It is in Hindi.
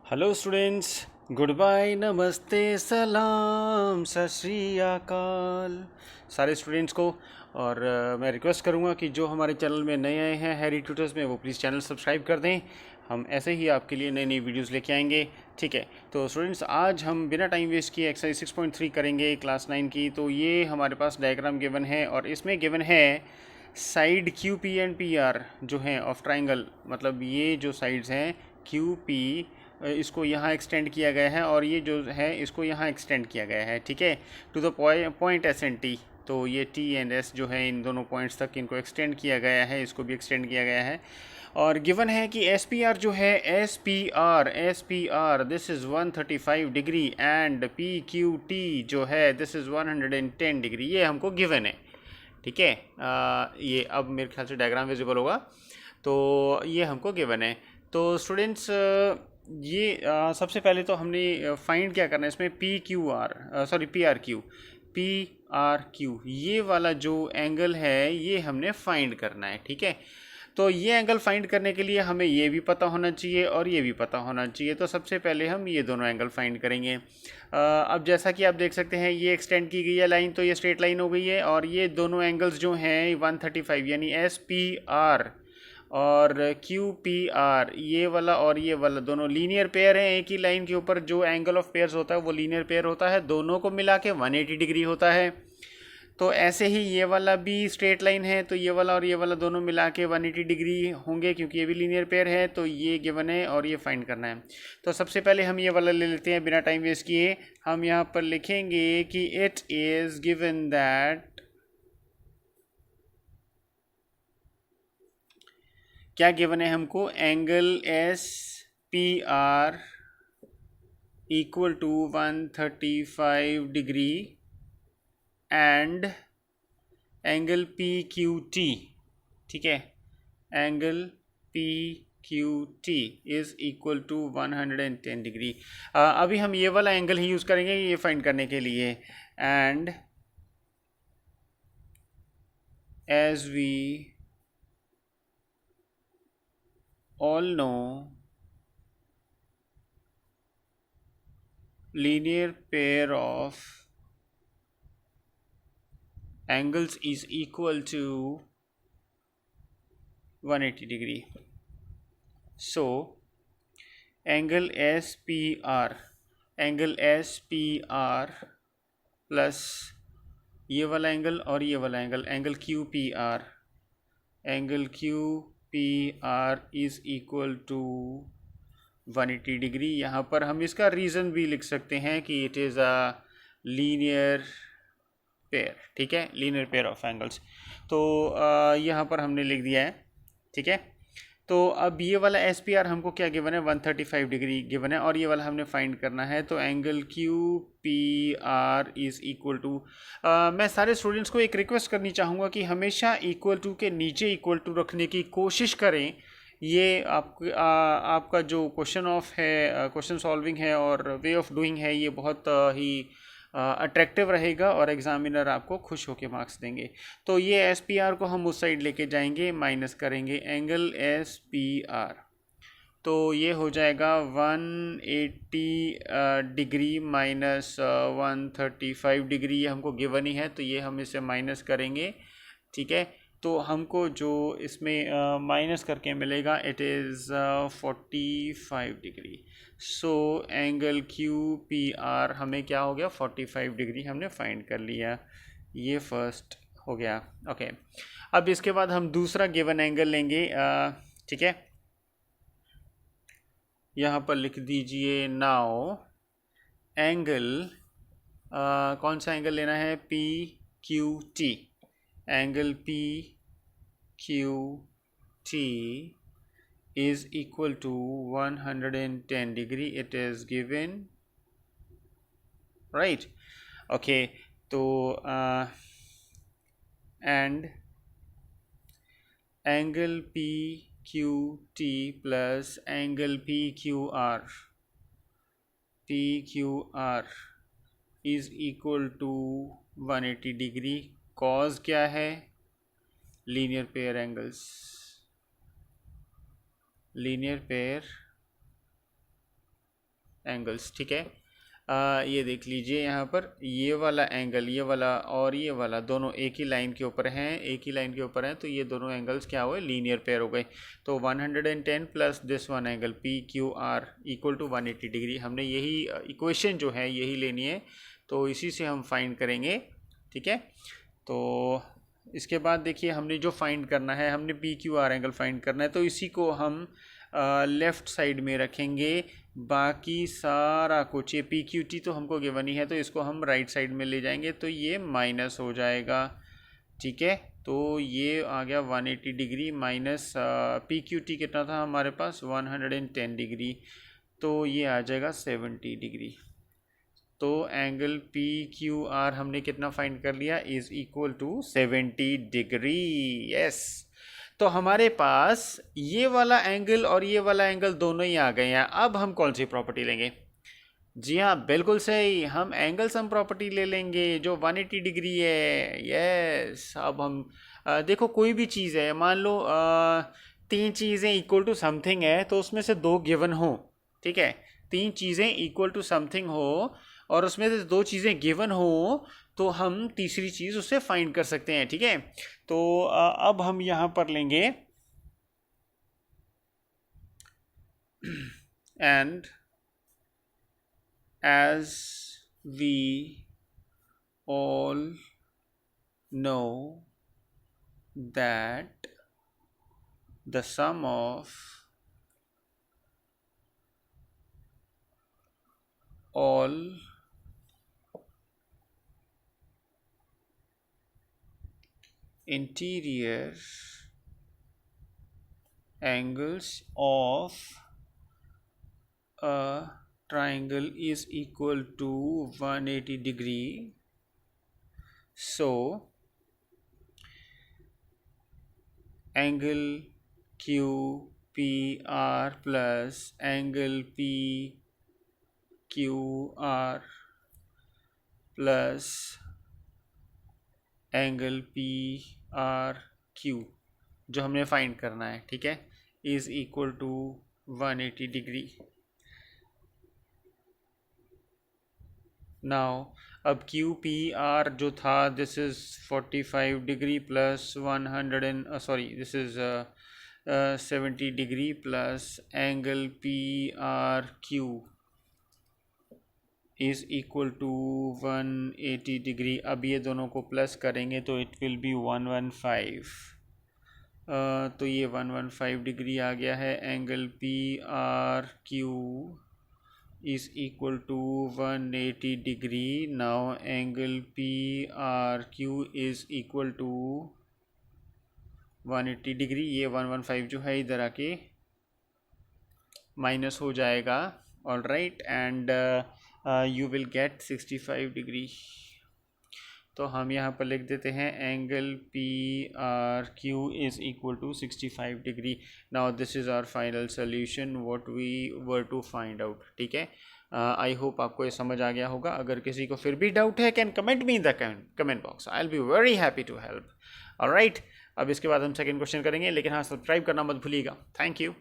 हेलो स्टूडेंट्स, गुड बाय, नमस्ते, सलाम, सत श्री अकाल सारे स्टूडेंट्स को। और मैं रिक्वेस्ट करूंगा कि जो हमारे चैनल में नए आए हैं हैरी ट्यूटर्स में, वो प्लीज़ चैनल सब्सक्राइब कर दें। हम ऐसे ही आपके लिए नई नई वीडियोस लेके आएंगे। ठीक है, तो स्टूडेंट्स आज हम बिना टाइम वेस्ट किए एक्सरसाइज 6.3 करेंगे क्लास 9 की। तो ये हमारे पास डायग्राम गिवन है और इसमें गिवन है side Q P and P R जो हैं ऑफ ट्राइंगल। मतलब ये जो साइड्स हैं क्यू पी, इसको यहाँ एक्सटेंड किया गया है और ये जो है इसको यहाँ एक्सटेंड किया गया है। ठीक है, to the point S and T. तो ये टी एंड एस जो है इन दोनों पॉइंट्स तक इनको एक्सटेंड किया गया है, इसको भी एक्सटेंड किया गया है। और गिवन है कि एस पी आर जो है S P are this is 135 degree and P Q T जो है दिस इज़ 110 डिग्री। ये हमको गिवन है। ठीक है, ये अब मेरे ख्याल से डायग्राम विजिबल होगा। तो ये हमको गिवन है। तो स्टूडेंट्स ये सबसे पहले तो हमने फाइंड क्या करना है इसमें, पी आर क्यू ये वाला जो एंगल है ये हमने फाइंड करना है। ठीक है, तो ये एंगल फाइंड करने के लिए हमें ये भी पता होना चाहिए और ये भी पता होना चाहिए। तो सबसे पहले हम ये दोनों एंगल फाइंड करेंगे। अब जैसा कि आप देख सकते हैं ये एक्सटेंड की गई है लाइन, तो ये स्ट्रेट लाइन हो गई है। और ये दोनों एंगल्स जो हैं 135 यानी एस पी आर और क्यू पी आर, ये वाला और ये वाला दोनों लीनियर पेयर हैं। एक ही लाइन के ऊपर जो एंगल ऑफ पेयर्स होता है वो लीनियर पेयर होता है, दोनों को मिला के 180 डिग्री होता है। तो ऐसे ही ये वाला भी स्ट्रेट लाइन है, तो ये वाला और ये वाला दोनों मिला के 180 डिग्री होंगे क्योंकि ये भी लीनियर पेयर है। तो ये गिवन है और ये फाइंड करना है। तो सबसे पहले हम ये वाला ले लेते हैं बिना टाइम वेस्ट किए। हम यहाँ पर लिखेंगे कि इट इज़ गिवन दैट, क्या गिवन है हमको, angle S P R equal to 135 degree and angle P Q T. ठीक है, angle P Q T is equal to 110 degree. अभी हम ये वाला एंगल ही यूज़ करेंगे ये फाइंड करने के लिए। And as we all know, linear pair of angles is equal to 180 degree. So angle SPR plus ये वाला एंगल और ये वाला angle, angle Q P R is equal to 180 degree. यहाँ पर हम इसका रीज़न भी लिख सकते हैं कि it is a linear pair. ठीक है, लीनियर पेयर ऑफ एंगल्स। तो यहाँ पर हमने लिख दिया है। ठीक है, तो अब ये वाला एस पी आर हमको क्या गिवन है, 135 डिग्री गिवन है और ये वाला हमने फाइंड करना है। तो angle Q P R is equal to, मैं सारे स्टूडेंट्स को एक रिक्वेस्ट करनी चाहूँगा कि हमेशा इक्वल टू के नीचे इक्वल टू रखने की कोशिश करें। ये आपका जो क्वेश्चन ऑफ है, क्वेश्चन सॉल्विंग है और वे ऑफ डूइंग है, ये बहुत ही अट्रैक्टिव रहेगा और एग्जामिनर आपको खुश होकर मार्क्स देंगे। तो ये एस पी आर को हम उस साइड लेके जाएंगे, माइनस करेंगे एंगल एस पी आर। तो ये हो जाएगा 180 डिग्री माइनस 135 डिग्री, ये हमको गिवन ही है तो ये हम इसे माइनस करेंगे। ठीक है, तो हमको जो इसमें माइनस करके मिलेगा it is 45 degree. So angle Q P are हमें क्या हो गया, 45 डिग्री हमने फाइंड कर लिया। ये फर्स्ट हो गया। ओके, अब इसके बाद हम दूसरा गिवन एंगल लेंगे। ठीक है, यहाँ पर लिख दीजिए नाउ एंगल, कौन सा एंगल लेना है, P Q T. Angle P Q T is equal to 110 degree, it is given, right? Okay, तो and angle PQT plus angle PQR is equal to 180 degree। cos क्या है, linear pair angles, linear pair angles, ठीक है। ये देख लीजिए यहाँ पर ये वाला एंगल, ये वाला और ये वाला दोनों एक ही लाइन के ऊपर हैं, एक ही लाइन के ऊपर हैं, तो ये दोनों एंगल्स क्या हुए, लीनियर पेयर हो गए। तो 110 plus this one angle P Q R equal to 180 degree. हमने यही इक्वेशन जो है यही लेनी है, तो इसी से हम फाइंड करेंगे, ठीक है। तो इसके बाद देखिए हमने जो फाइंड करना है, हमने P Q R angle find करना है, तो इसी को हम लेफ़्ट साइड में रखेंगे। बाकी सारा कुछ, ये पी क्यू टी तो हमको गिवन ही है, तो इसको हम राइट साइड में ले जाएंगे, तो ये माइनस हो जाएगा, ठीक है। तो ये आ गया 180 degree minus P Q T कितना था हमारे पास 110 डिग्री, तो ये आ जाएगा 70 डिग्री। तो एंगल पी क्यू आर हमने कितना फाइंड कर लिया, is equal to 70 degree, yes. तो हमारे पास ये वाला एंगल और ये वाला एंगल दोनों ही आ गए हैं। अब हम कौन सी प्रॉपर्टी लेंगे? जी हाँ, बिल्कुल सही, हम एंगल सम प्रॉपर्टी ले लेंगे जो 180 डिग्री है, यस। अब हम देखो कोई भी चीज़ है, मान लो 3 चीज़ें इक्वल टू समथिंग है, तो उसमें से 2 गिवन हो, ठीक है। 3 चीज़ें इक्वल टू समथिंग हो और उसमें से 2 चीज़ें गिवन हो, तो हम तीसरी चीज़ उससे फाइंड कर सकते हैं, ठीक है। तो अब हम यहाँ पर लेंगे and as we all know that the sum of all interior angles of a triangle is equal to 180 degree. So angle QPR plus angle PQR plus angle P R Q जो हमने फाइंड करना है, ठीक है, is equal to 180 degree. Now अब क्यू पी आर जो था, this is 45 degree plus 70 degree plus angle P R Q is equal to 180 degree. अब ये दोनों को प्लस करेंगे तो इट विल बी 115। तो ये 115 डिग्री आ गया है। Angle P R Q is equal to 180 degree. Now angle P R Q is equal to 180 degree. ये 115 जो है इधर आके माइनस हो जाएगा, all right, and you will get 65 degree. तो हम यहाँ पर लिख देते हैं angle P R Q is equal to 65 degree. Now this is our final solution what we were to find out, ठीक है। आई होप आपको ये समझ आ गया होगा। अगर किसी को फिर भी डाउट है, can comment me in the comment box, I will be very happy to help, alright. अब इसके बाद हम सेकेंड क्वेश्चन करेंगे, लेकिन हाँ, सब्सक्राइब करना मत भूलिएगा। Thank you.